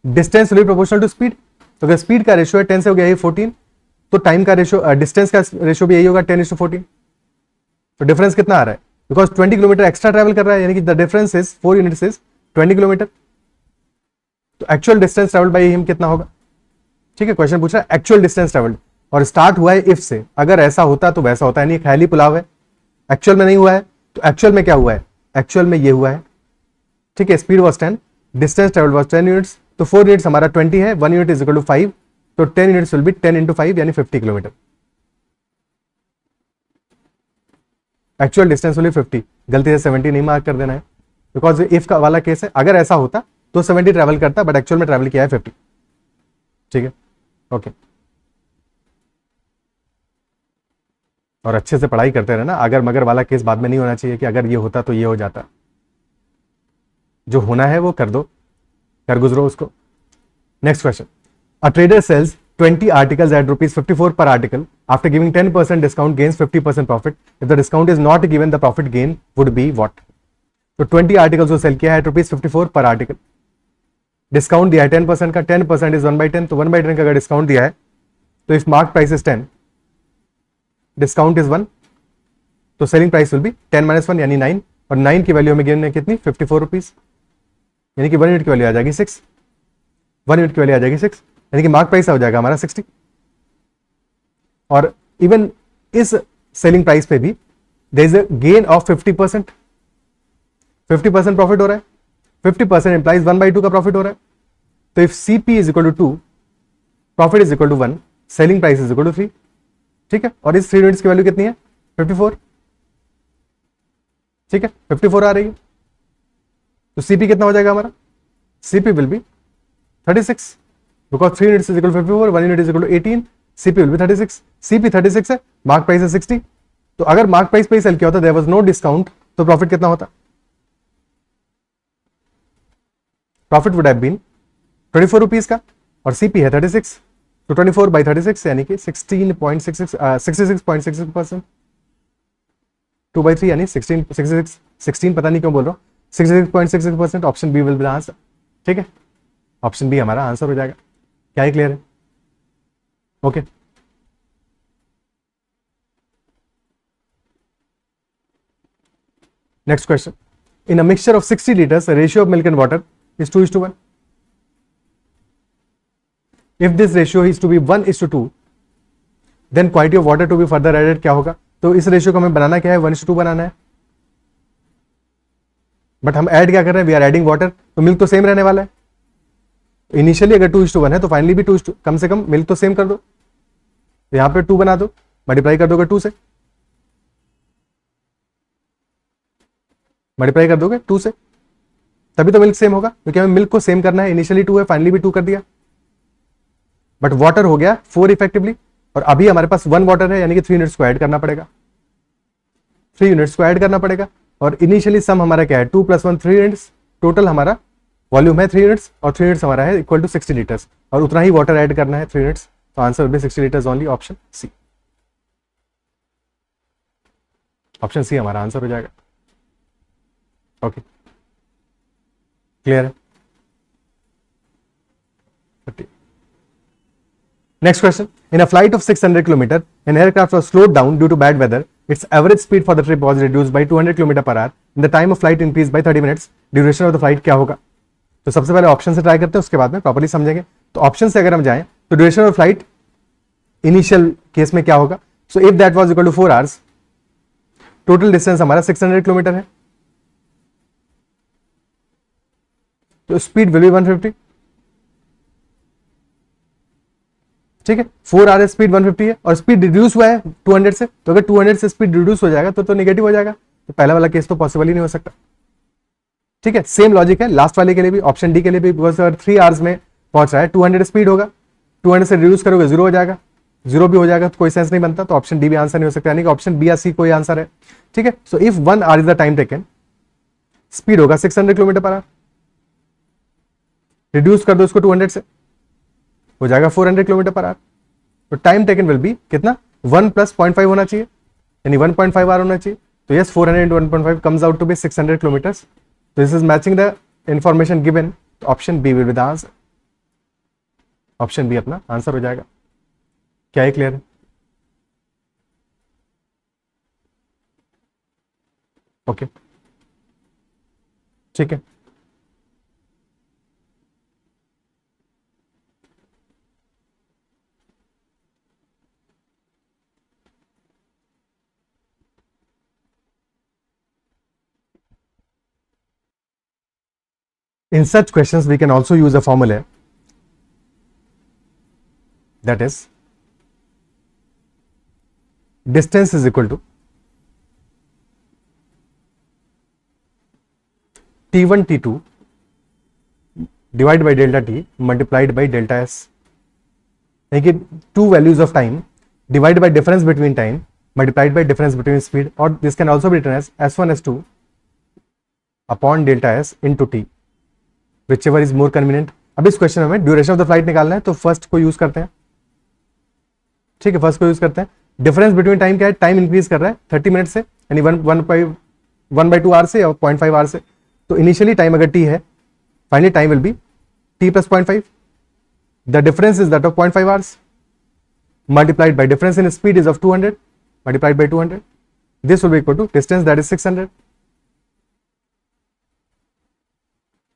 distance will be proportional to speed, तो अगर स्पीड का रेशियो है 10 से हो गया ये 14, तो टाइम का रेशियो डिस्टेंस का रेशियो भी यही होगा 10:14, तो डिफरेंस कितना आ रहा है? बिकॉज 20 किलोमीटर एक्स्ट्रा ट्रैवल कर रहा है, यानी कि the difference is 4 units is 20 kilometre, तो actual distance travel by him कितना होगा? ठीक है, क्वेश्चन पूछ रहा है एक्चुअल डिस्टेंस ट्रैवल्ड, और स्टार्ट हुआ है इफ से, अगर ऐसा होता तो वैसा होता है, नहीं ख्याली पुलाव है, एक्चुअल में नहीं हुआ है, तो एक्चुअल में क्या हुआ है? एक्चुअल में ये हुआ है, ठीक है, speed was 10, distance travel was 10 units, तो 4 यूनिट्स हमारा 20 है, 1 यूनिट इज इक्वल टू 5, तो 10 यूनिट्स विल बी 10 इंटू 5 यानी 50 kilometre, actual distance will B 50, गलती से 70 नहीं मार्क कर देना है, बिकॉज इफ का वाला केस है, अगर ऐसा होता तो 70 ट्रैवल करता, बट एक्चुअल में ट्रैवल किया है 50, ठीक है, ओके, और अच्छे से पढ़ाई करते रहना, अगर मगर वाला केस बाद में नहीं होना चाहिए कि अगर ये होता तो ये हो जाता। जो होना है वो कर दो, कर गुजरो उसको। Next question, a trader sells 20 articles at rupees 54 per article. After giving 10% discount, gains 50% profit. If the discount is not given, the profit gain would be what? तो 20 आर्टिकल्स को सेल किया है रुपीज 54 पर आर्टिकल, डिस्काउंट दिया है 10% का, 10% is 1/10, तो 1/10 का अगर डिस्काउंट दिया है तो if mark price is 10, discount is 1, तो सेलिंग प्राइस विल बी 10 - 1 यानी 9, और 9 की वैल्यू में गिवन है कितनी 54 रुपीज, यानी कि 1 यूनिट की वैल्यू आ जाएगी 6, 1 यूनिट की वैल्यू आ जाएगी 6, यानी कि मार्क प्राइस हो जाएगा हमारा 60। और इवन इस सेलिंग प्राइस पे भी there is a gain of 50%, 50% profit हो रहा है, 50% इंप्लाइज 1/2 का प्रॉफिट हो रहा है। तो if CP is equal to 2, profit is equal to 1, selling price is equal to 3, ठीक है। और इस 3 यूनिट्स की वैल्यू कितनी है 54, ठीक है, 54 आ रही है। तो सीपी कितना हो जाएगा हमारा, CP will be 36, because 3 units is equal to 54, 1 unit is equal to 18, CP will be 36, CP 36 है, मार्क प्राइस है 60। तो अगर मार्क प्राइस पे सेल किया होता, देयर वाज नो डिस्काउंट, तो प्रॉफिट कितना होता, profit would have been 24 rupees का, और सीपी है 36, तो 24/36 यानी कि 66.66%, 2/3 यानी 16 पता नहीं क्यों बोल रहा हूँ, 66.66%, option B will be answer, ठीक है, ऑप्शन बी हमारा आंसर हो जाएगा। क्या ही क्लियर है? Okay, next question, in a mixture of 60 liters, ratio of milk and water is 2:1. If this ratio is to be 1:2, then quantity of water to be further added क्या होगा? तो इस रेशियो को हमें बनाना क्या है, 1:2 बनाना है, बट हम ऐड क्या कर रहे हैं, वी आर एडिंग वाटर, तो मिल्क तो सेम रहने वाला है। इनिशियली अगर 2:1 है तो फाइनली भी 2, कम से कम मिल्क तो सेम कर दो, तो यहां पे 2 बना दो, मल्टीप्लाई कर दोगे 2 से, मल्टीप्लाई कर दोगे 2 से, तभी तो मिल्क सेम होगा, क्योंकि हमें मिल्क को सेम करना है। इनिशियली 2 है, फाइनली भी 2 कर दिया, बट वाटर हो गया 4 इफेक्टिवली, और अभी हमारे पास 1 वाटर है, यानी कि 3 यूनिट्स को ऐड करना पड़ेगा, 3 यूनिट्स को ऐड करना पड़ेगा। और इनिशियली सम हमारा क्या है, 2 + 1 3 यूनिट्स, टोटल हमारा वॉल्यूम है 3 यूनिट्स, और 3 यूनिट्स हमारा है इक्वल टू 60 लीटर्स, और उतना ही वाटर ऐड करना है 3 यूनिट्स, तो answer will be 60 litres only, option C, option C हमारा आंसर हो जाएगा। ओके, क्लियर है? Next question. In a flight of 600 km, an aircraft was slowed down due to bad weather. Its average speed for the trip was reduced by 200 km/h. And the time of flight increased by 30 minutes. Duration of the flight क्या होगा? तो सबसे पहले option से try करते हैं, उसके बाद में प्रॉपर्ली समझेंगे। तो ऑप्शन से अगर हम जाएं तो duration of flight initial case में क्या होगा, so if that was equal to 4 hours, total distance हमारा 600 किलोमीटर है, तो स्पीड विल बी 150, ठीक है, 4 आवर स्पीड 150 है, और स्पीड रिड्यूस हुआ है 200 से, तो अगर 200 से स्पीड रिड्यूस हो जाएगा तो नेगेटिव हो जाएगा, तो पहला वाला केस तो पॉसिबल ही नहीं हो सकता, ठीक है। सेम लॉजिक है लास्ट वाले के लिए भी, ऑप्शन डी के लिए भी, बिकॉज अगर 3 आवर्स में पहुंच रहा है, 200 स्पीड होगा, 200 से रिड्यूस करोगे 0 हो जाएगा, 0 भी हो जाएगा तो कोई सेंस नहीं बनता, तो ऑप्शन डी भी आंसर नहीं हो सकता, यानी कि ऑप्शन बी या सी कोई आंसर है, ठीक है। So if 1 our is the time taken, speed होगा 600 किलोमीटर/आवर, रिड्यूस कर दो इसको 200 से, हो जाएगा 400 किलोमीटर/आवर, तो टाइम टेकन विल बी कितना, 1 + 0.5 होना चाहिए, यानी 1.5 आवर होना चाहिए, तो yes 400 × 1.5 comes out to be 600 kilometres, तो this is matching the information given, तो option B will be the answer, option B अपना आंसर हो जाएगा। क्या है क्लियर है? ओके, ठीक है, in such questions we can also use a formula, that is distance is equal to t1 t2 divided by delta t multiplied by delta s, यानी कि 2 values of time divided by difference between time multiplied by difference between speed, or this can also be written as s1 s2 upon delta s into t, which ever is more convenient. अब इस question में हमें duration of the flight निकालना है, तो first को use करते हैं। ठीक है, फर्स्ट को यूज करते हैं। डिफरेंस बिटवीन टाइम क्या है, टाइम इंक्रीज कर रहा है 30 मिनट से, यानी 1/2 आवर से और 0.5 आवर से। तो इनिशियली टाइम अगर टी है, finally time will be T plus 0.5। The difference is that of 0.5 hours multiplied by difference in speed is of 200 multiplied by 200. This will be equal to distance, that is 600.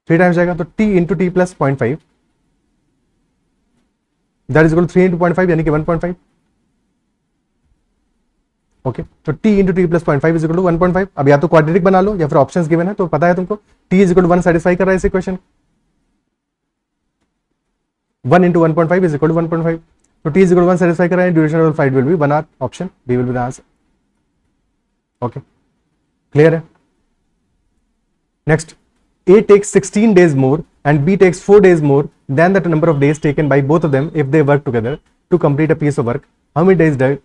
3 times जाएगा, तो t into t plus 0.5 that is equal to 3 into 0.5 यानी कि 1.5. Okay, तो t into t plus 0.5 is equal to 1.5. अब या तो quadratic बना लो या फिर ऑप्शंस गिवन है तो पता है तुमको t is equal to 1 satisfy कर रहा है इस equation. 1 into 1.5 is equal to 1.5. तो t is equal to 1 satisfy कर रहा है, duration of flight will be 1 hour, option B will be the answer. Okay, clear है। Next, A takes 16 days more and B takes 4 days more than the number of days taken by both of them if they work together to complete a piece of work. How many days does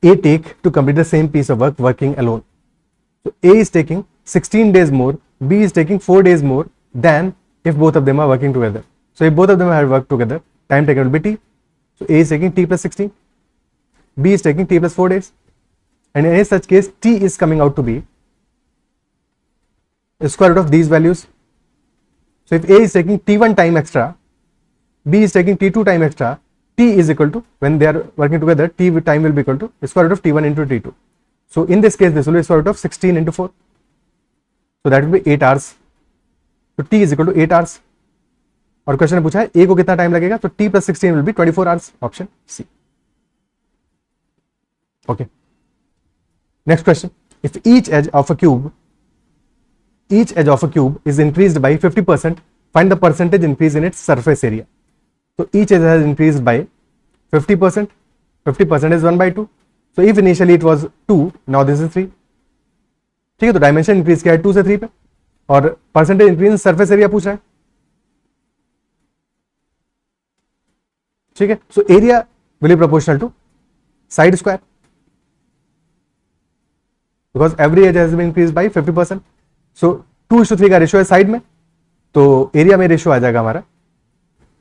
A take to complete the same piece of work working alone? So A is taking 16 days more, B is taking 4 days more than if both of them are working together. So if both of them have worked together, time taken will be T. So A is taking T plus 16, B is taking T plus 4 days, and in any such case T is coming out to be square root of these values. So if A is taking T1 time extra, B is taking T2 time extra, T is equal to, when they are working together, T time will be equal to square root of T1 into T2. So in this case this will be square root of 16 into 4. So that will be 8 hours. So T is equal to 8 hours. और question ने पूछा है A को कितना time लगेगा, तो T plus 16 will be 24 hours, option C. Okay. Next question. If each edge of a cube is increased by 50%, find the percentage increase in its surface area. So each edge has increased by 50%. 50% is 1/2. So if initially it was 2, now this is 3. ठीक है, तो dimension increase किया है 2 से 3 पे, और percentage increase in surface area पूछ रहा है। ठीक है, so area will be proportional to side square, because every edge has been increase by 50%. So 2:3 का रेशियो है साइड में, तो एरिया में रेशियो आ जाएगा हमारा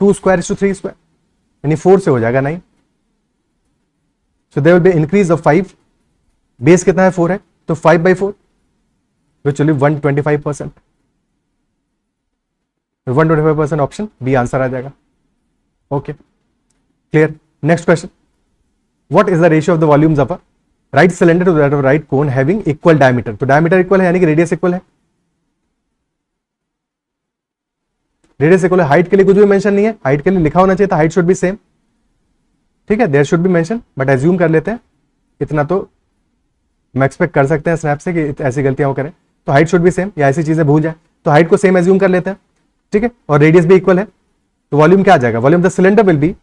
2 स्क्वायर इज टू 3 स्क्वायर, यानी 4 से हो जाएगा 9. So there will be increase of 5. Base कितना है 4 है, तो 5/4 which will be 125%. 125% option B answer आ जाएगा. Okay, clear. Next question. What is the ratio of the volumes of a right cylinder to that of right cone having equal diameter. तो diameter equal है यानी कि radius equal है. Radius equal है, height के लिए कुछ भी मेंशन नहीं है. हाइट के लिए लिखा होना चाहिए था हाइट शुड बी सेम. ठीक है, there should be mention, but assume कर लेते हैं. इतना तो हम एक्सपेक्ट कर सकते हैं स्नैप से कि ऐसी गलतियां वो करें. तो हाइट शुड बी सेम, या ऐसी चीजें भूल जाए तो हाइट को सेम एज्यूम कर लेते हैं. ठीक है, और रेडियस भी इक्वल है, तो वॉल्यूम क्या आ जाएगा. Volume the cylinder will be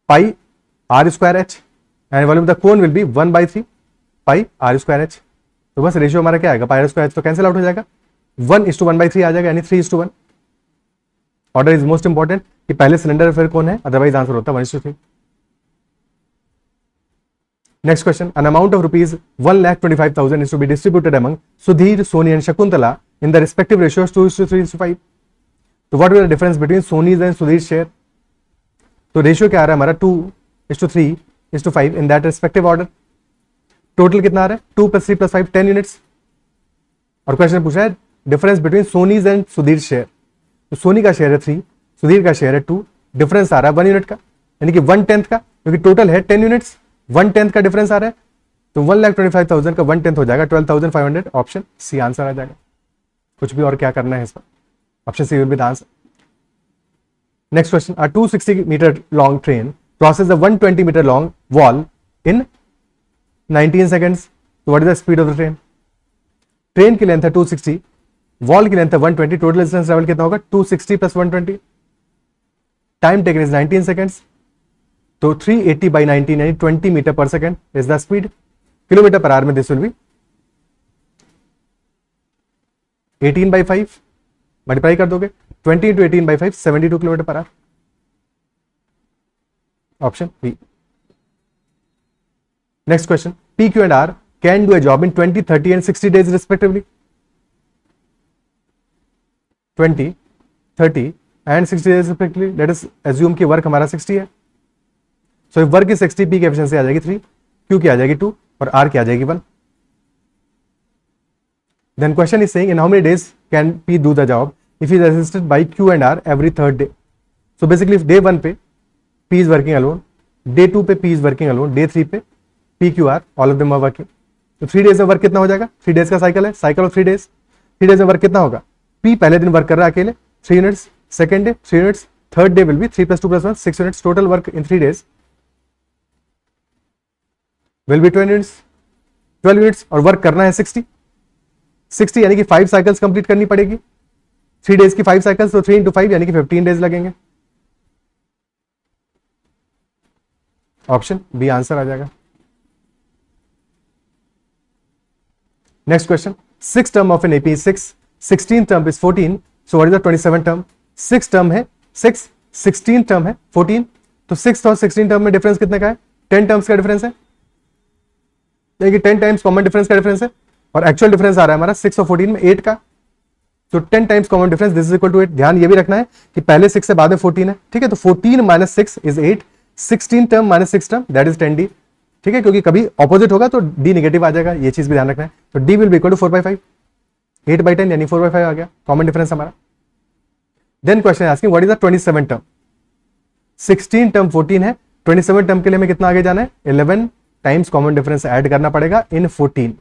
pi r square h and volume the cone will be 1/3 pi r square h. तो बस रेशियो हमारा क्या आएगा, पाई आर स्क्वायर एच तो कैंसिल आउट हो जाएगा, 1:1/3 आ जाएगा, यानी 3:1. ऑर्डर इज मोस्ट इंपॉर्टेंट कि पहले सिलेंडर फिर कौन है, अदरवाइज आंसर होता है 1:3. Next question. An amount of rupees 1,25,000 is to be distributed among Sudhir, Soni and Shakuntala in the respective ratios 2:3:5. तो what will the difference between Soni's and Sudhir share. तो रेशियो क्या आ रहा है हमारा 2:3:5 in that respective order. Total कितना आ रहा है 2 + 3 + 5 10 यूनिट्स. और क्वेश्चन पूछा है difference between Soni's and Sudhir share. तो सोनी का शेयर है 3, सुधीर का शेयर है 2, डिफरेंस आ रहा है 1 यूनिट का, यानी कि 1/10 का, क्योंकि टोटल है 10 यूनिट्स, 1/10 का डिफरेंस आ रहा है. तो 1,25,000 का 1/10 हो जाएगा 12,500, ऑप्शन सी आंसर आ जाएगा. कुछ भी और क्या करना है इस पर, option C will be the answer. Next question. A 260 metre long train crosses a 120 metre long wall in 19 seconds. तो what is the speed of the train. Train की लेंथ है 260, वॉल की लेंथ है 120, टोटल डिस्टेंस ट्रेवल कितना होगा 260 + 120. Time taken is 19 seconds. तो 380/19 यानी 20 metre per second is the speed. Kilometre per hour में दिस विल बी 18/5 मल्टीप्लाई कर दोगे, 20 × 18/5 72 kilometre per hour, option B. Next question. P, Q and R can do a job in 20, 30 and 60 days respectively. 20, 30 and 60 days respectively. Let us assume कि work हमारा 60 है। So if work is 60, P की efficiency आ जाएगी 3, Q की आ जाएगी 2 और are की आ जाएगी 1। Then question is saying in how many days can P do the job if is assisted by Q and R every third day. So basically day 1 पे P is working alone, day 2 पे P is working alone, day 3 पे P Q R all of them are working. तो 3 days में work कितना हो जाएगा? 3 days का cycle है, साइकिल ऑफ 3 डेज। 3 डेज में वर्क कितना होगा? पी पहले दिन वर्क कर रहा है अकेले 3 units, second day 3 units, third day will be 3 + 2 + 1 6 units. Total work in 3 days will be 12 units और वर्क करना है 60 यानी कि 5 साइकिल्स कंप्लीट करनी पड़ेगी। 3 डेज की 5 साइकिल्स, तो 3 × 5 यानी कि 15 डेज लगेंगे। ऑप्शन बी आंसर आ जाएगा। Next question, 6 term of an AP is 6, 16 term is 14, so what is the 27 term? 6 term है 6, 16 टर्म है 14, तो 6 और 16 टर्म में डिफरेंस कितने का है? 10 टर्म्स का डिफरेंस है। देखिए 10 टाइम्स कॉमन डिफरेंस का डिफरेंस है और एक्चुअल डिफरेंस आ रहा है हमारा 6 और 14 में 8 का। तो 10 times common difference this is equal to 8। ध्यान ये भी रखना है कि पहले 6 से बाद में 14 है, ठीक है। तो 14 - 6 is 8, 16 term - 6 term that is 10d, ठीक है, क्योंकि कभी ऑपोजिट होगा तो डी नेगेटिव आ जाएगा, ये चीज भी ध्यान रखना है। तो D will be equal to 4/5, 8/10 यानी 4/5 आ गया कॉमन डिफरेंस हमारा। Then question asking what is the 27 term? 16 term 14 है, 27 टर्म के लिए हमें कितना आगे जाना है? 11 टाइम्स कॉमन डिफरेंस ऐड करना पड़ेगा इन 14।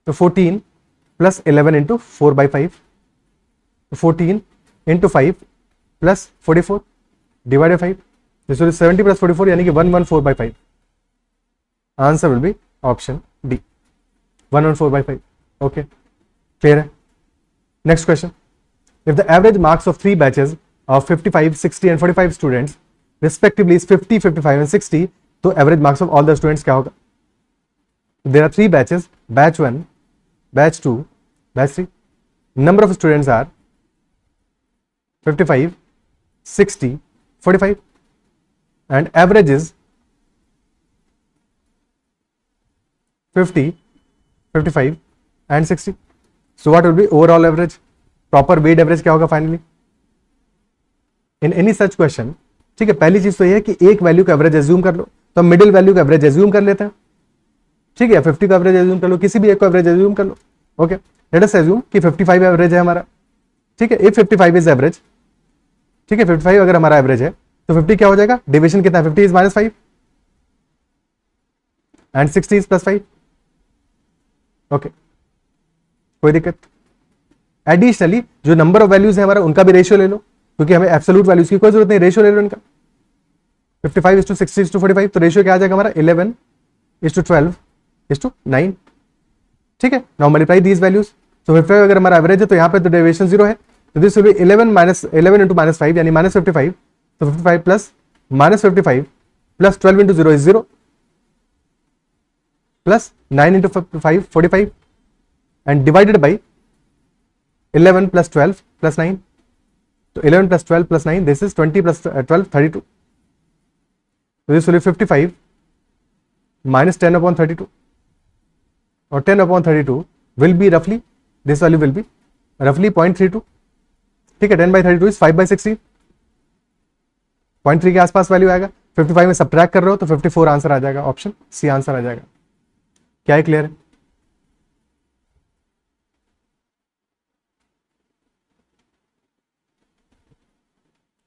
तो 14 + 11 × 4/5, 14 × 5 + 44 डिवाइड बाय 5, दिस विल 70 + 44 यानी कि 114/5। Answer will be option D 114/5। Okay, clear है। Next question, if the average marks of 3 batches of 55, 60 and 45 students respectively is 50, 55 and 60, तो average marks of all the students क्या होगा? There are 3 batches, batch 1, batch 2, batch 3, number of students are 55, 60, 45 and average is 50, 55 and 60. So what will be overall average? Proper weighted average क्या होगा finally in any such question? ठीक है, पहली चीज तो ये है कि एक वैल्यू का एवरेज एज्यूम कर लो, तो मिडिल वैल्यू का एवरेज एज्यूम कर लेते हैं, ठीक है। 50 का एवरेज एज्यूम कर लो, किसी भी एक को एवरेज एज्यूम कर लो। ओके, लेट अस एज्यूम कि 55 एवरेज है हमारा, ठीक है। इफ 55 इज एवरेज, ठीक है, 55 अगर हमारा एवरेज है तो 50 क्या हो जाएगा? डिवीजन कितना है? 50 इज -5 एंड 60 इज +5। ओके, कोई दिक्कत? एडिशनली जो नंबर ऑफ वैल्यूज है हमारा उनका भी रेशियो ले लो, क्योंकि हमें एब्सोल्यूट वैल्यूज की कोई जरूरत नहीं, रेशियो ले लो इनका। 55:60:45, तो रेशियो क्या आ जाएगा हमारा? 11:12:9, ठीक है। नाउ मल्टीप्लाई दीज वैल्यूज, तो 55 अगर हमारा एवरेज है तो यहाँ पे तो डेविएशन 0 है, तो दिस विल बी 11 × -5 यानी -55, तो 55 + -55 + 12 × 0 इज 0 + 9 × 5 45 and divided by 11 + 12 + 9, तो 11 + 12 + 9 this is 20 + 12 32, so this will be 55 - 10/32 और 10/32 will be roughly, this value will be roughly 0.32, ठीक है। 10/32 is 5/16, 0.3 के आसपास वैल्यू आएगा। 55 में सब्ट्रैक्ट कर रहे हो तो 54 आंसर आ जाएगा, ऑप्शन सी आंसर आ जाएगा। क्या है, क्लियर है?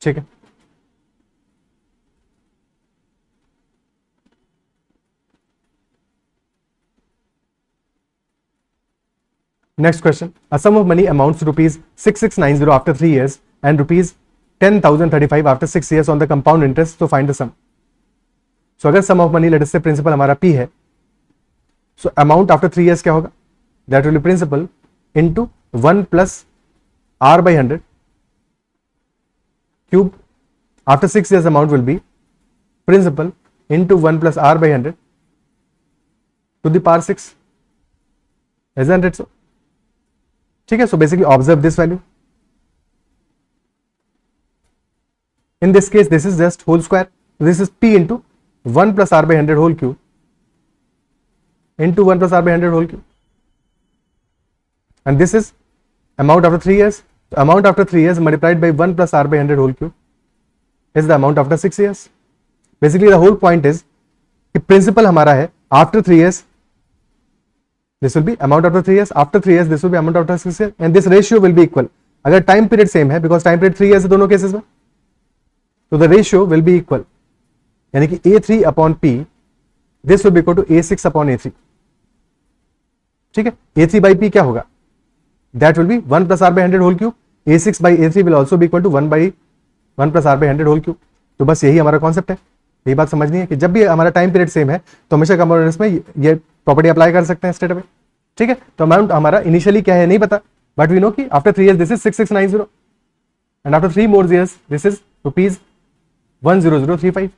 ठीक है, next question, a sum of money amounts to ₹6690 after 3 years and ₹10,035 after 6 years on the compound interest, तो फाइंड द सम। सो अगर sum of money let us say principal हमारा P है, सो अमाउंट आफ्टर 3 years क्या होगा? That will be principal into 1 + R/100 cube, after 6 years amount will be principal into 1 + R/100 to the power 6, isn't it so? ठीक है, so basically observe this value. In this case this is just whole square, this is P into 1 + R/100 whole cube into 1 + R/100 whole cube, and this is amount after 3 years, तो amount after 3 years multiplied by 1 plus R by 100 whole cube is the amount after 6 years. Basically the whole point is कि principal हमारा है after 3 years this will be amount after 3 years, after 3 years this will be amount after 6 years, and this ratio will be equal. अगर time period same है, because time period 3 years है दोनों cases में, तो the ratio will be equal, यानी कि A3 upon P this will be equal to A6 upon A3. ठीक है, A3 बाई P क्या होगा, that will be 1 plus R by 100 whole cube. A6 by A3 will also be equal to 1 plus R by 100 whole cube. तो बस यही हमारा concept है, यही बात समझनी है कि जब भी हमारा टाइम पीरियड सेम है तो हमेशा कंपोनेंट्स में ये प्रॉपर्टी अप्लाई कर सकते हैं स्टेट में. ठीक है, तो अमाउंट हमारा इनिशियली क्या है नहीं पता, बट वी नो कि after 3 years this is 6690 and after 3 more years this is rupees 10035.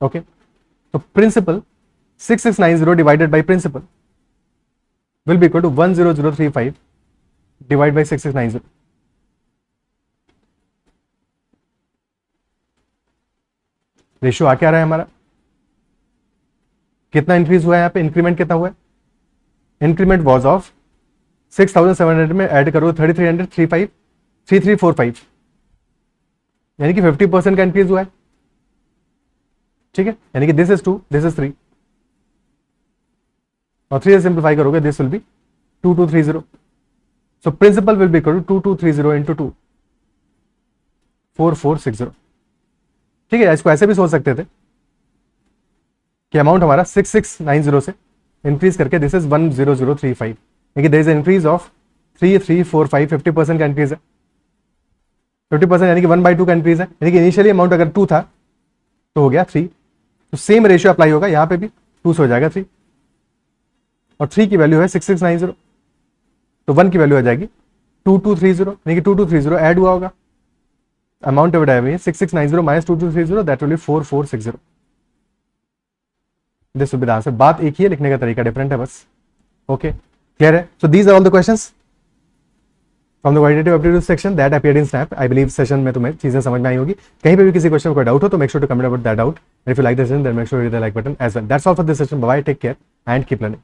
Okay, तो principal 6690 divided by principal will be equal to 10035 divide by 6690. Ratio आ क्या रहा है हमारा, कितना इंक्रीज हुआ है यहाँ पे, इंक्रीमेंट कितना हुआ है, इंक्रीमेंट वॉज ऑफ 6700 में ऐड करो 3300 3345, यानी कि 50% का इंक्रीज हुआ है. ठीक है, यानी कि दिस इज 2 दिस इज 3 और 3 से सिंप्लीफाई करोगे this will be 2230. So principal will be equal to 2230 into 2 4460. ठीक है, इसको ऐसे भी सोच सकते थे कि अमाउंट हमारा 6690 से इंक्रीज करके दिस इज 10035, लेकिन देयर इज इंक्रीज ऑफ 3345, 50% का इंक्रीज है. 50% यानी कि 1/2 का इंक्रीज है, यानी कि इनिशियली अमाउंट अगर 2 था तो हो गया 3. तो सेम रेशियो अप्लाई होगा यहां पे भी, 2 से हो जाएगा 3 और 3 की वैल्यू है 6690, तो 1 की वैल्यू आ जाएगी 2230, यानी कि 2230 ऐड हुआ होगा, अमाउंट डिवाइड है 6690 minus 2230 that will B 4460. This will be the answer. बात एक ही है, लिखने का तरीका डिफरेंट है बस. ओके, क्लियर है. So these are all the questions from the qualitative aptitude section that appeared in SNAP. I believe session में तुम्हें चीजें समझ में आई होगी. कहीं पे भी किसी क्वेश्चन में कोई डाउट हो तो make sure to comment about that doubt. If you like this session then make sure you hit the like button as well. That's all for this session. Bye, take care and keep learning.